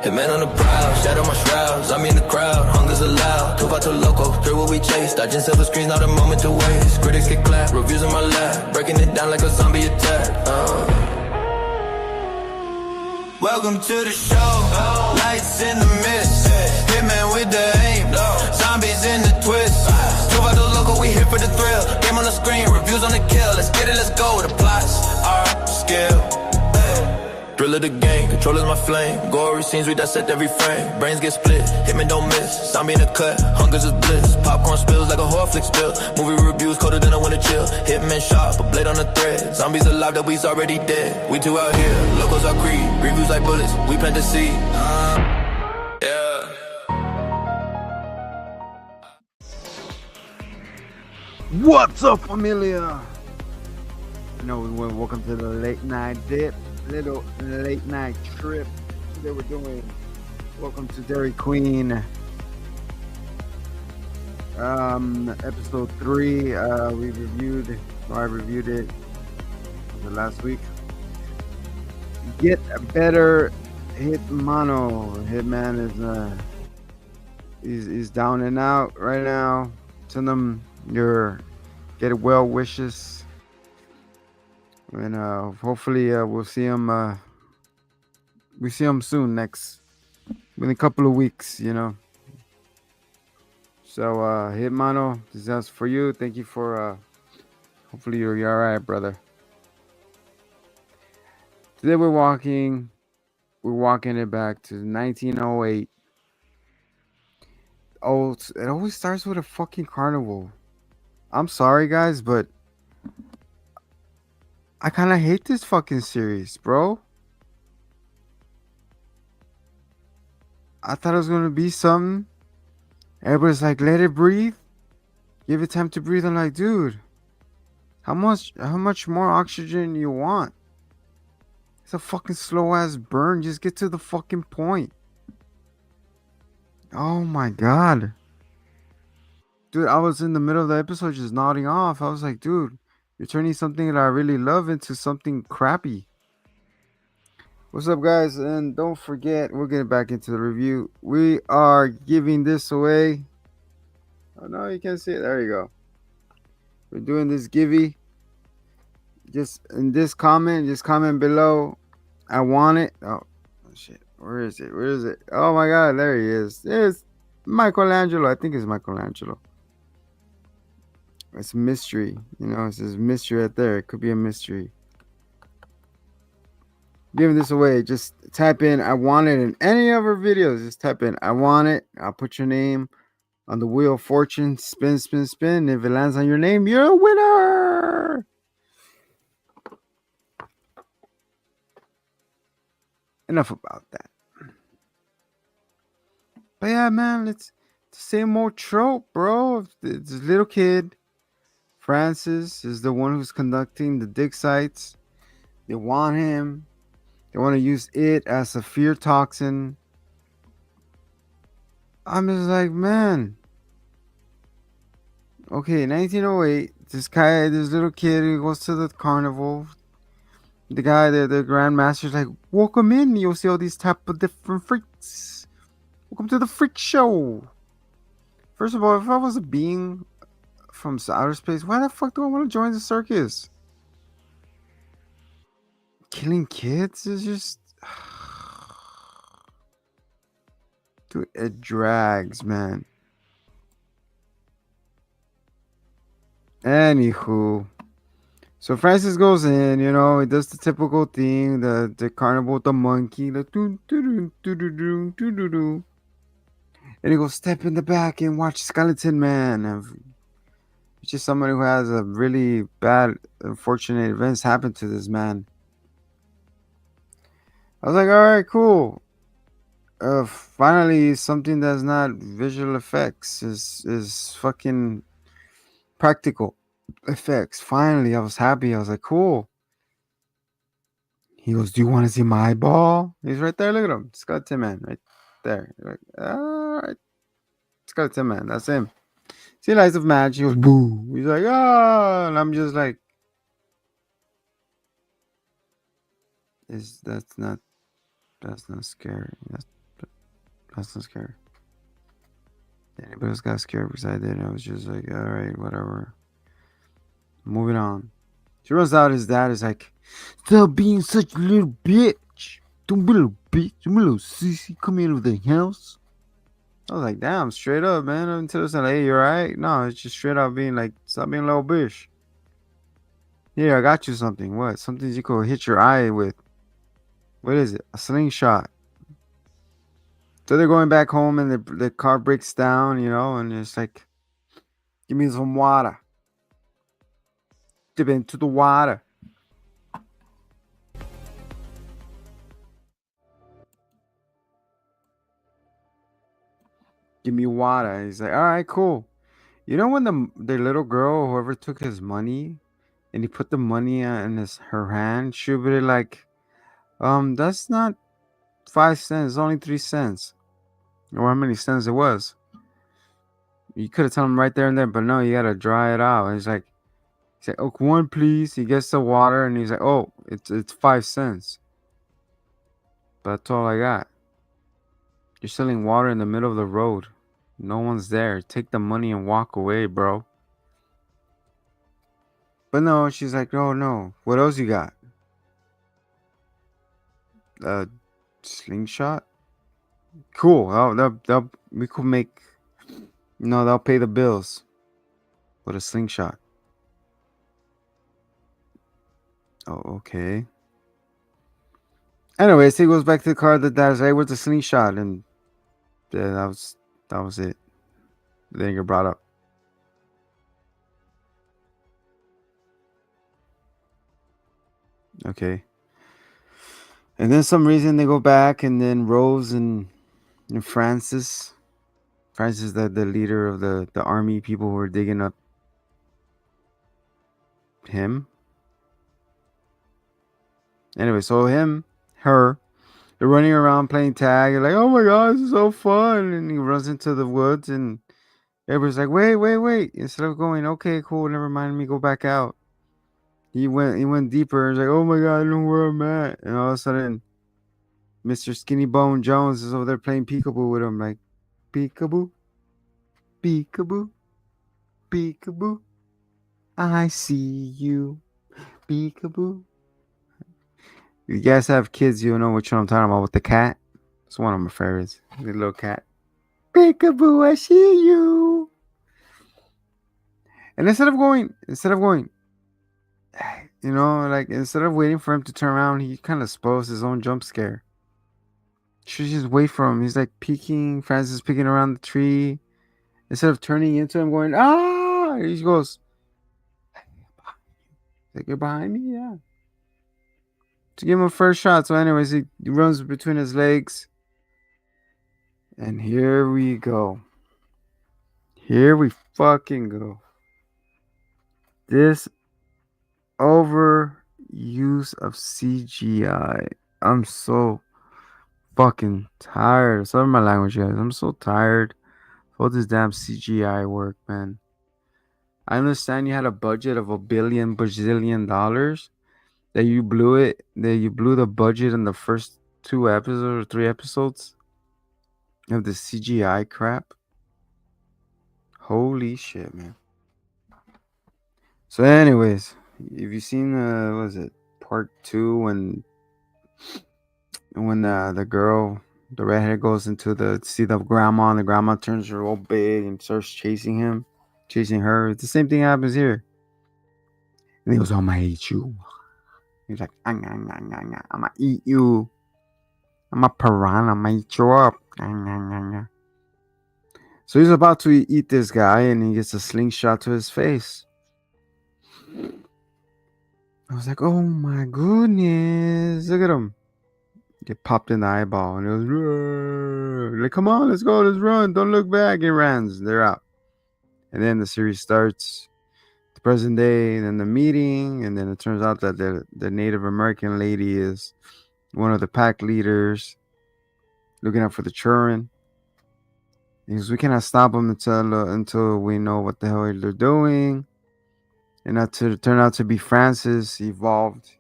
Hitman on the prowl, shadow my shrouds. I'm in the crowd, hunger's allowed. Two out to loco, through what we chase. Dodging silver screens, not a moment to waste. Critics get clapped, reviews in my lap. Breaking it down like a zombie attack. Welcome to the show. Lights in the mist. Hitman with the aim. Zombies in the twist. Two out to loco, we here for the thrill. Game on the screen, reviews on the kill. Let's get it, let's go. The plots are skill. Thrill of the game, control is my flame. Gory scenes, we dissect every frame. Brains get split, hitman don't miss. Zombie in the cut, hunger is bliss. Popcorn spills like a horror flick spill. Movie reviews colder than I wanna chill. Hitman sharp, a blade on the thread. Zombies alive, that we's already dead. We two out here, locals are creed. Reviews like bullets, we plant the seed. Yeah. What's up, familia? Welcome to the late night dip. Little late night trip that we're doing. Welcome to Derry Queen. Episode 3. I reviewed it last week. Get better, Hitman is he's down and out right now. Send them your get well wishes. And hopefully we'll see him. We see him soon, in a couple of weeks, you know. So Hitmano, this is for you. Thank you for. Hopefully you're all right, brother. Today we're walking it back to 1908. Oh, it always starts with a fucking carnival. I'm sorry, guys, but I kind of hate this fucking series, bro. I thought it was going to be something. Everybody's like, let it breathe. Give it time to breathe. I'm like, dude, how much more oxygen you want? It's a fucking slow ass burn. Just get to the fucking point. Oh my God. Dude, I was in the middle of the episode just nodding off. I was like, dude, you're turning something that I really love into something crappy. What's up, guys? And don't forget, we're getting back into the review. We are giving this away. Oh, no, you can't see it. There you go. We're doing this givey. Just in this comment, just comment below. I want it. Oh, shit. Where is it? Oh, my God. There he is. There's Michelangelo. I think it's Michelangelo. It's a mystery, you know. It says mystery right there. It could be a mystery. Giving this away. Just type in I want it in any of our videos. Just type in I want it. I'll put your name on the wheel of fortune. Spin, spin, spin. If it lands on your name, you're a winner. Enough about that. But yeah, man, it's the same old trope, bro. It's a little kid. Francis is the one who's conducting the dig sites. They want him. They want to use it as a fear toxin. I'm just like, man. Okay, 1908. This little kid who goes to the carnival. The guy, the grandmaster's like, welcome in. You'll see all these type of different freaks. Welcome to the freak show. First of all, if I was a being from outer space, why the fuck do I want to join the circus? Killing kids is just, dude, it drags, man. Anywho, so Francis goes in, you know, he does the typical thing, the carnival with the monkey, the doo doo doo doo doo doo doo doo, and he goes step in the back and watch Skeleton Man. It's just somebody who has a really bad, unfortunate events happen to this man. I was like, all right, cool. Finally, something that's not visual effects is fucking practical effects. Finally, I was happy. I was like, cool. He goes, do you want to see my eyeball? He's right there. Look at him. Skeleton Man right there. You're like, all right. Skeleton Man. That's him. See lights of match. He goes, boo. He's like, ah. And I'm just like, that's not scary. That's not scary. Anybody else got scared because I did. I was just like, all right, whatever. Moving on. She runs out. His dad is like, stop being such a little bitch. Don't be a little bitch. Don't be a little sissy. Come into the house. I was like, damn, straight up, man. Until it's like, hey, you alright? No, it's just straight up being like, stop being a little bitch. Here, I got you something. What? Something you could hit your eye with. What is it? A slingshot. So they're going back home and the car breaks down, and it's like, give me some water. Dip into the water. Give me water. He's like, all right, cool. You know when the little girl, whoever took his money, and he put the money in her hand, she would be like, that's not 5 cents, it's only 3 cents, or how many cents it was. You could have told him right there and then, but no, you gotta dry it out. He's like, oh, one please. He gets the water and he's like, oh, it's 5 cents. But that's all I got. You're selling water in the middle of the road. No one's there. Take the money and walk away, bro. But no, she's like, oh no. What else you got? Slingshot? Cool. We could make. No, they'll pay the bills with a slingshot. Oh, okay. Anyways, he goes back to the car. The dad's like, where's the slingshot? And yeah, that was it. They didn't get brought up. Okay. And then some reason they go back, and then Rose and Francis. Francis, the leader of the army people who were digging up him. Anyway, so her, they're running around playing tag. They're like, oh my god, this is so fun. And he runs into the woods, and everybody's like, wait. Instead of going, okay, cool, never mind, let me go back out. He went deeper. He's like, oh my god, I don't know where I'm at. And all of a sudden, Mr. Skinny Bone Jones is over there playing peekaboo with him, like, peekaboo, peekaboo, peekaboo. I see you, peekaboo. You guys have kids, you know what I'm talking about with the cat. It's one of my favorites. The little cat. Peekaboo, I see you. And instead of going, like instead of waiting for him to turn around, he kind of spoils his own jump scare. Should just wait for him. He's like peeking. Francis is peeking around the tree. Instead of turning into him, going he goes, like, you're behind me, yeah. To give him a first shot. So, anyways, he runs between his legs, and here we go. Here we fucking go. This overuse of CGI. I'm so fucking tired. Sorry my language, guys. I'm so tired of all this damn CGI work, man. I understand you had a budget of $1 billion, that you blew the budget in the first 2 episodes or 3 episodes of the CGI crap. Holy shit, man. So, anyways, have you seen what is it, part 2, when the girl, the redhead, goes into to see the grandma, and the grandma turns her all big and starts chasing her. It's the same thing happens here. And he goes, I'm gonna eat you. He's like, I'm gonna eat you. I'm a piranha, I'm gonna eat you up. So he's about to eat this guy, and he gets a slingshot to his face. I was like, oh my goodness, look at him. Get popped in the eyeball, and it was like, come on, let's go, let's run, don't look back. It runs, they're out. And then the series starts, the present day, and then the meeting, and then it turns out that the Native American lady is one of the pack leaders looking out for the children. Because we cannot stop them until we know what the hell they're doing. And that turned out to be Francis. He evolved.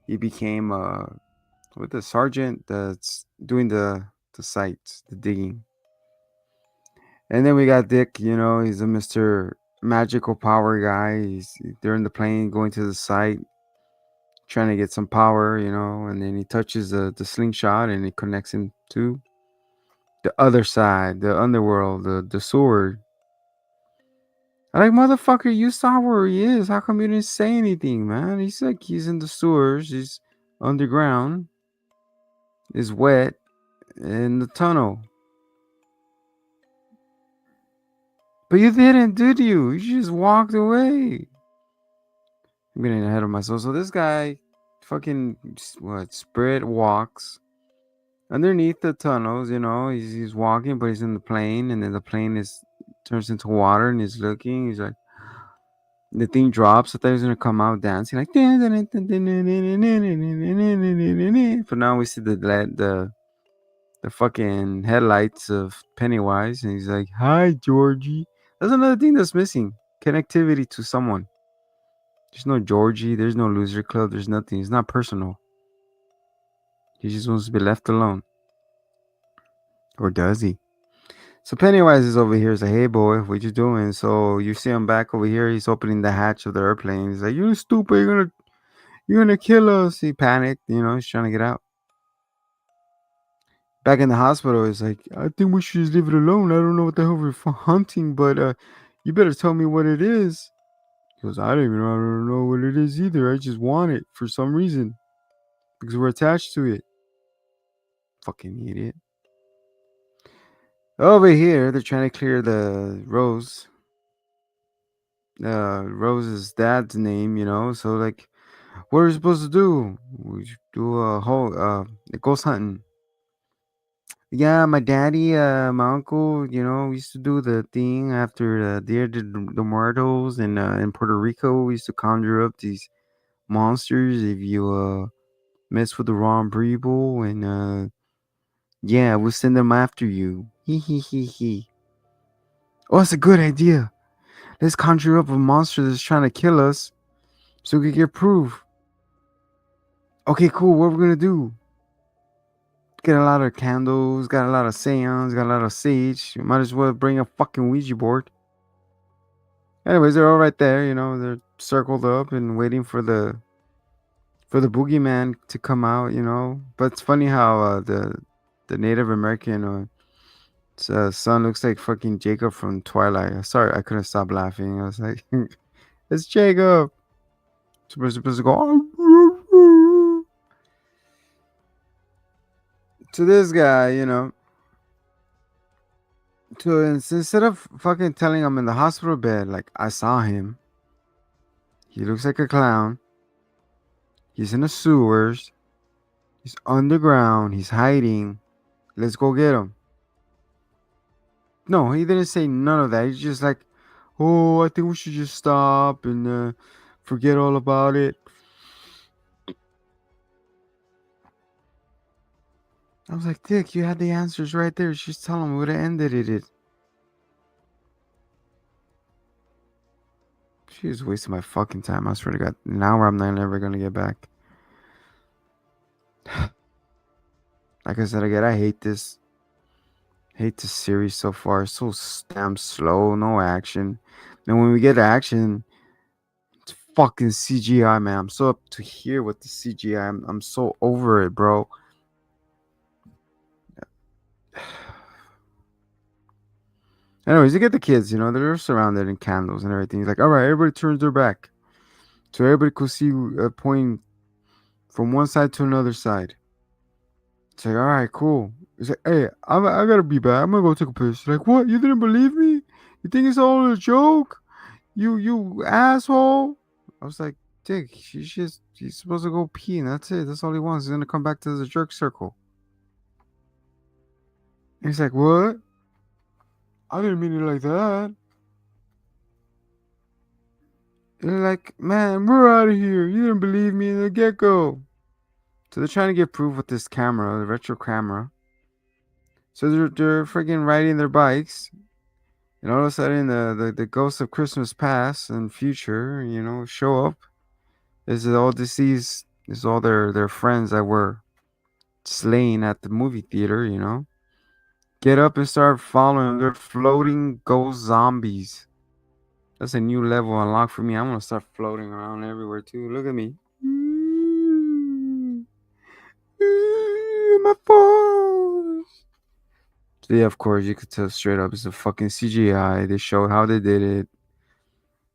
He became with the sergeant that's doing the the sites, the digging. And then we got Dick. He's a Mr. Magical Power guy. They're in the plane going to the site, trying to get some power. And then he touches the slingshot and it connects him to the other side, the underworld, the sword. I'm like, motherfucker, you saw where he is. How come you didn't say anything, man? He's like, he's in the sewers. He's underground. Is wet in the tunnel. But you didn't, did you? You just walked away. I'm getting ahead of myself. So this guy, fucking, Spirit walks underneath the tunnels. He's walking, but he's in the plane, and then the plane turns into water, and he's looking. He's like, the thing drops. I thought he was gonna come out dancing like. But now we see the fucking headlights of Pennywise, and he's like, "Hi, Georgie." That's another thing that's missing: connectivity to someone. There's no Georgie. There's no loser club. There's nothing. It's not personal. He just wants to be left alone, or does he? So Pennywise is over here. He's like, "Hey, boy, what you doing?" So you see him back over here. He's opening the hatch of the airplane. He's like, "You stupid! You're gonna kill us!" He panicked. He's trying to get out. Back in the hospital, he's like, "I think we should just leave it alone. I don't know what the hell we're hunting, but you better tell me what it is." He goes, "I don't know what it is either. I just want it for some reason because we're attached to it." Fucking idiot. Over here, they're trying to clear the Rose. Rose's dad's name, So like, what are we supposed to do? We should do a whole ghost hunting. Yeah, my daddy, my uncle, we used to do the thing after Dia de Muertos, and in Puerto Rico, we used to conjure up these monsters if you mess with the wrong people, and yeah, we'll send them after you. Hee hee hee hee. Oh, that's a good idea. Let's conjure up a monster that's trying to kill us, so we can get proof. Okay, cool. What we're gonna do? Get a lot of candles, got a lot of seance, got a lot of sage. You might as well bring a fucking Ouija board. Anyways, they're all right there. They're circled up and waiting for the boogeyman to come out. But it's funny how the Native American son looks like fucking Jacob from Twilight. Sorry, I couldn't stop laughing. I was like, it's Jacob. Supposed to go to this guy. So instead of fucking telling him in the hospital bed, like, I saw him. He looks like a clown. He's in the sewers. He's underground. He's hiding. Let's go get him. No, he didn't say none of that. He's just like, oh, I think we should just stop and forget all about it. I was like, Dick, you had the answers right there. Just tell him we would have ended it. She was wasting my fucking time. I swear to God. An hour I'm not ever going to get back. Like I said again, I hate this. Hate this series so far. It's so damn slow. No action. And when we get action, it's fucking CGI, man. I'm so up to here with the CGI. I'm so over it, bro. Anyways, you get the kids, they're surrounded in candles and everything. He's like, all right, everybody turns their back. So everybody could see pointing from one side to another side. It's like, all right, cool. He's like, hey, I gotta be back. I'm gonna go take a piss. Like, what? You didn't believe me? You think it's all a joke? You asshole. I was like, Dick, he's supposed to go pee, and that's it. That's all he wants. He's gonna come back to the jerk circle. And he's like, what? I didn't mean it like that. And they're like, man, we're out of here. You didn't believe me in the get-go. So they're trying to get proof with this camera, the retro camera. So they're freaking riding their bikes, and all of a sudden the ghosts of Christmas past and future, show up. This is all deceased. This is all their friends that were slain at the movie theater. Get up and start following them. They're floating ghost zombies. That's a new level unlocked for me. I'm gonna start floating around everywhere too. Look at me. My balls. So yeah, of course, you could tell straight up it's a fucking CGI. They showed how they did it.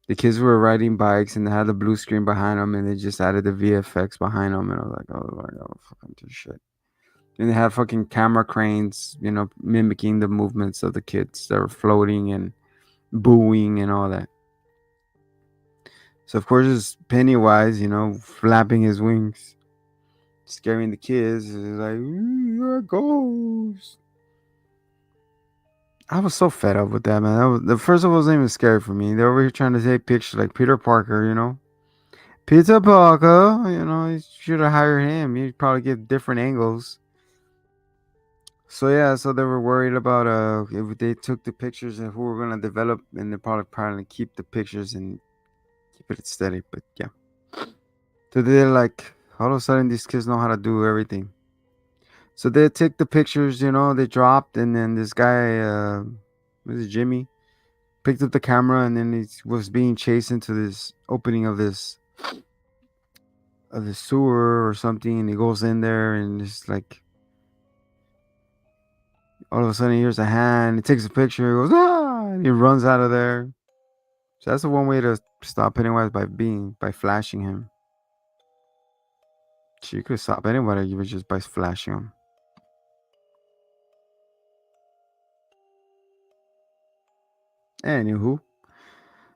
The kids were riding bikes and they had the blue screen behind them, and they just added the VFX behind them. And I was like, oh my god, fucking do shit. And they had fucking camera cranes, mimicking the movements of the kids that were floating and booing and all that. So of course it's Pennywise, flapping his wings, scaring the kids. It's like, you're a ghost. I was so fed up with that, man. The first one wasn't even scary for me. They're over here trying to take pictures like Peter Parker. Peter Parker, you should have hired him. He'd probably get different angles. So yeah, so they were worried about if they took the pictures and who were gonna develop, and they're probably keep the pictures and keep it steady. But yeah, so they're like, all of a sudden these kids know how to do everything. So they take the pictures, they dropped, and then this guy, was it Jimmy, picked up the camera, and then he was being chased into this opening of the sewer or something, and he goes in there, and it's like all of a sudden he hears a hand, he takes a picture, he goes, ah, and he runs out of there. So that's the one way to stop Pennywise, by flashing him. So you could stop anybody just by flashing him. Anywho,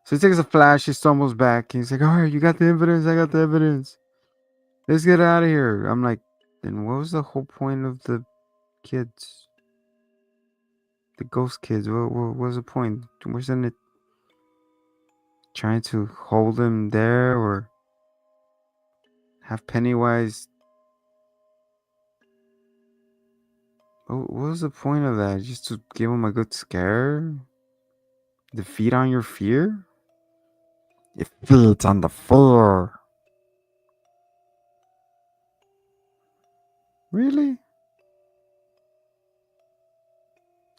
so he takes a flash, he stumbles back, he's like, alright, you got the evidence, I got the evidence. Let's get out of here. I'm like, then what was the whole point of the kids? The ghost kids? What was the point? Wasn't it trying to hold him there or have Pennywise? What was the point of that? Just to give him a good scare? To feed on your fear? It feeds on the fear. Really?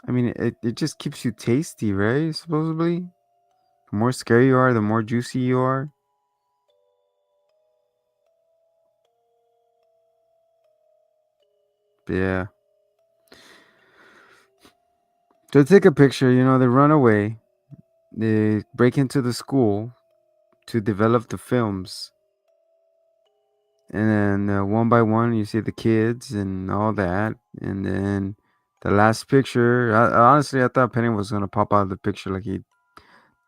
I mean, it just keeps you tasty, right? Supposedly? The more scary you are, the more juicy you are. But yeah. So they take a picture, they run away. They break into the school to develop the films. And then one by one, you see the kids and all that. And then the last picture, honestly, I thought Penny was going to pop out of the picture like he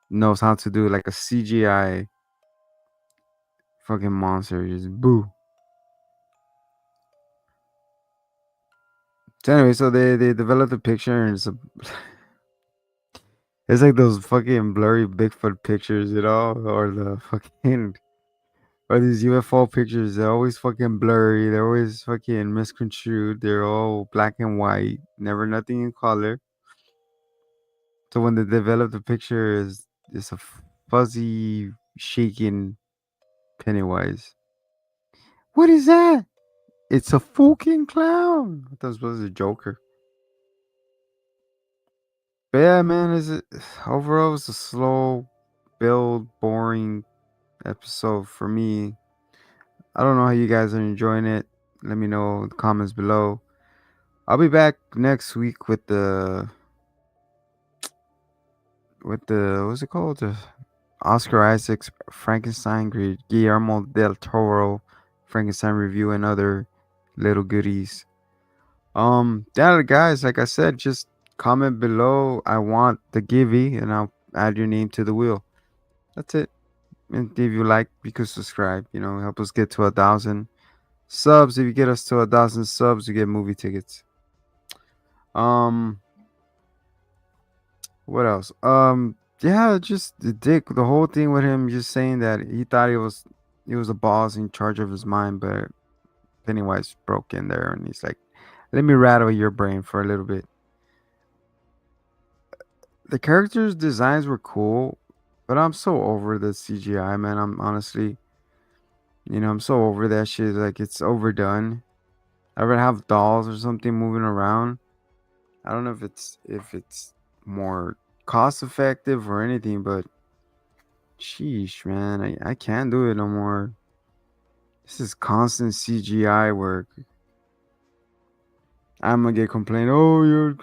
knows how to do like a CGI fucking monster. Just boo. So anyway, so they developed the picture, and it's like those fucking blurry Bigfoot pictures, or the fucking or these UFO pictures. They're always fucking blurry. They're always fucking misconstrued. They're all black and white, never nothing in color. So when they develop the picture, is a fuzzy, shaking Pennywise. What is that? It's a fucking clown. I thought it was a Joker. But yeah, man, is it overall it's a slow build, boring episode for me. I don't know how you guys are enjoying it. Let me know in the comments below. I'll be back next week with the what's it called? The Oscar Isaac's Frankenstein, Guillermo del Toro Frankenstein review, and other little goodies. Yeah, guys, like I said, just comment below. I want the givey, and I'll add your name to the wheel. That's it. And if you like, you can subscribe. Help us get to 1,000 subs. If you get us to 1,000 subs, you get movie tickets. Um, what else? Yeah, just the dick. The whole thing with him just saying that he thought he was a boss in charge of his mind, but Pennywise broke in there and he's like, "Let me rattle your brain for a little bit." The characters' designs were cool, but I'm so over the CGI, man. I'm honestly, I'm so over that shit. Like, it's overdone. I would have dolls or something moving around. I don't know if it's more cost effective or anything, but sheesh, man, I can't do it no more. This is constant CGI work. I'm gonna get complained. Oh, you're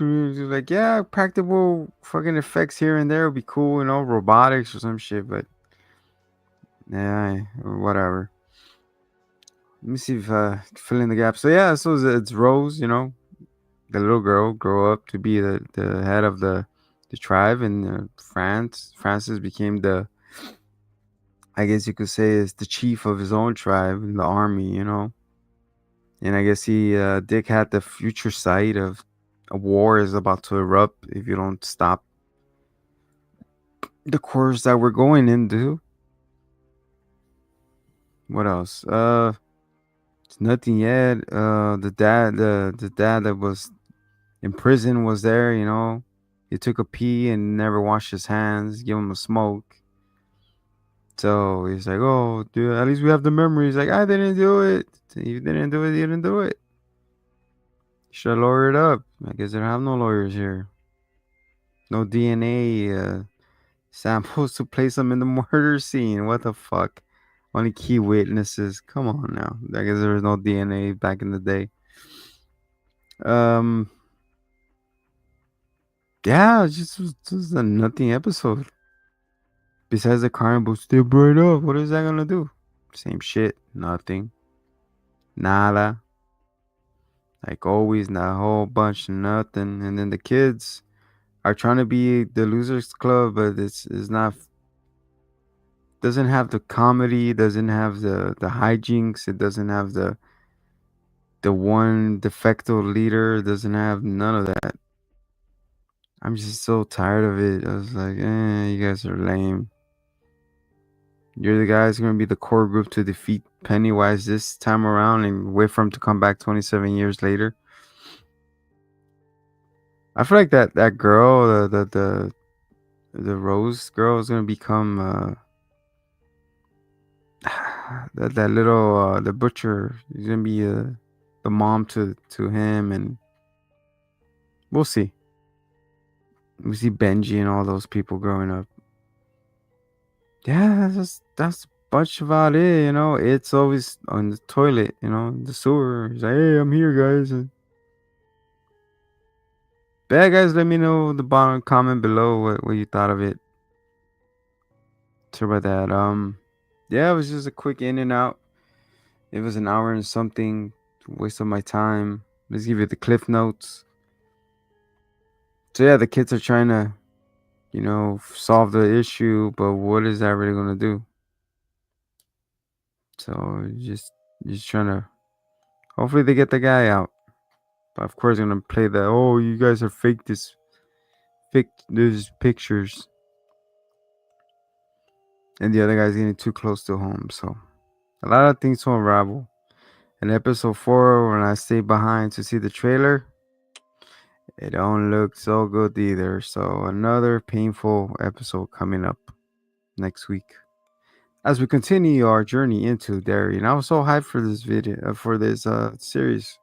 like, yeah, practical fucking effects here and there would be cool, robotics or some shit. But yeah, whatever. Let me see if fill in the gap. So yeah, so it's Rose, the little girl grow up to be the head of the tribe in France. Francis became I guess you could say, is the chief of his own tribe in the army. And I guess Dick had the future sight of a war is about to erupt if you don't stop the course that we're going into. What else? It's nothing yet. The dad that was in prison was there. He took a pee and never washed his hands. Give him a smoke. So he's like, "Oh, dude, at least we have the memories." Like, I didn't do it. You didn't do it. You didn't do it. Should lawyer it up. I guess they don't have no lawyers here. No DNA samples to place them in the murder scene. What the fuck? Only key witnesses. Come on now. I guess there was no DNA back in the day. Um. Yeah, it's just a nothing episode. Besides the carnival still bright up, what is that gonna do? Same shit. Nothing. Nada. Like always, not a whole bunch of nothing. And then the kids are trying to be the losers club, but it's not. Doesn't have the comedy. Doesn't have the hijinks. It doesn't have the one de facto leader. Doesn't have none of that. I'm just so tired of it. I was like, you guys are lame. You're the guys going to be the core group to defeat Pennywise this time around and wait for him to come back 27 years later. I feel like that girl, the Rose girl, is going to become that little the butcher. He's going to be the mom to him, and we'll see. We see Benji and all those people growing up. Yeah, that's much about it. It's always on the toilet, the sewer. He's like, "Hey, I'm here, guys." Bad guys, let me know in the bottom comment below what you thought of it. Sorry about that. Yeah, it was just a quick in and out. It was an hour and something. Waste of my time. Let's give you the cliff notes. So yeah, the kids are trying to, solve the issue, but what is that really gonna do? So just trying to. Hopefully they get the guy out. But of course, I'm gonna play the you guys are fake these pictures, and the other guy's getting too close to home. So a lot of things to unravel. In episode 4, when I stay behind to see the trailer, it don't look so good either. So another painful episode coming up next week as we continue our journey into Derry. And I was so hyped for this video, for this series.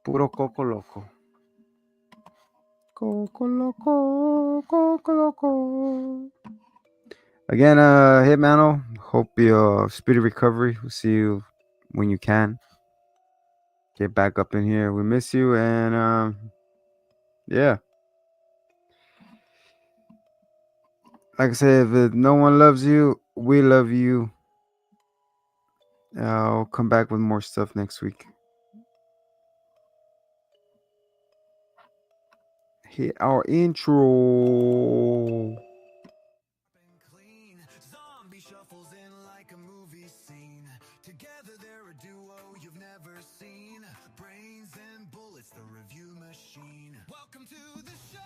Puro coco loco. Coco loco, coco loco. Again, Hitmano, hope you speedy recovery. We'll see you when you can. Get back up in here. We miss you, and yeah. Like I said, if no one loves you, we love you. I'll come back with more stuff next week. Hit our intro. Zombie shuffles in like a movie scene. Together they're a duo you've never seen. Brains and bullets, the review machine. Welcome to the show.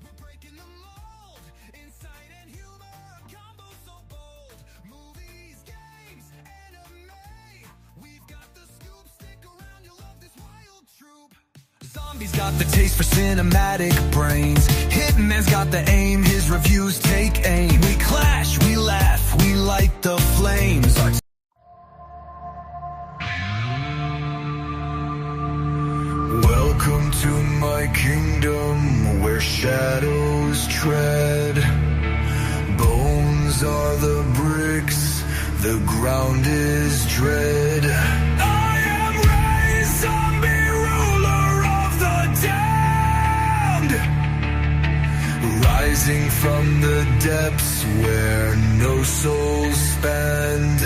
We're breaking the mold. Insight and humor, a combo so bold. Movies, games, anime. We've got the scoop. Stick around, you'll love this wild troop. Zombie's got the taste for cinematic brains. Hitman's got the aim, his reviews take aim. We clash, we laugh, we light the flames. my kingdom where shadows tread. Bones are the bricks, the ground is dread. I am raised, zombie ruler of the damned, rising from the depths where no souls spend.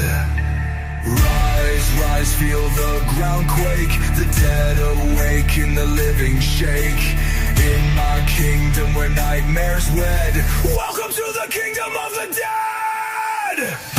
Rise, rise, feel the ground quake, the dead awake and the living shake. In my kingdom where nightmares wed, welcome to the kingdom of the dead!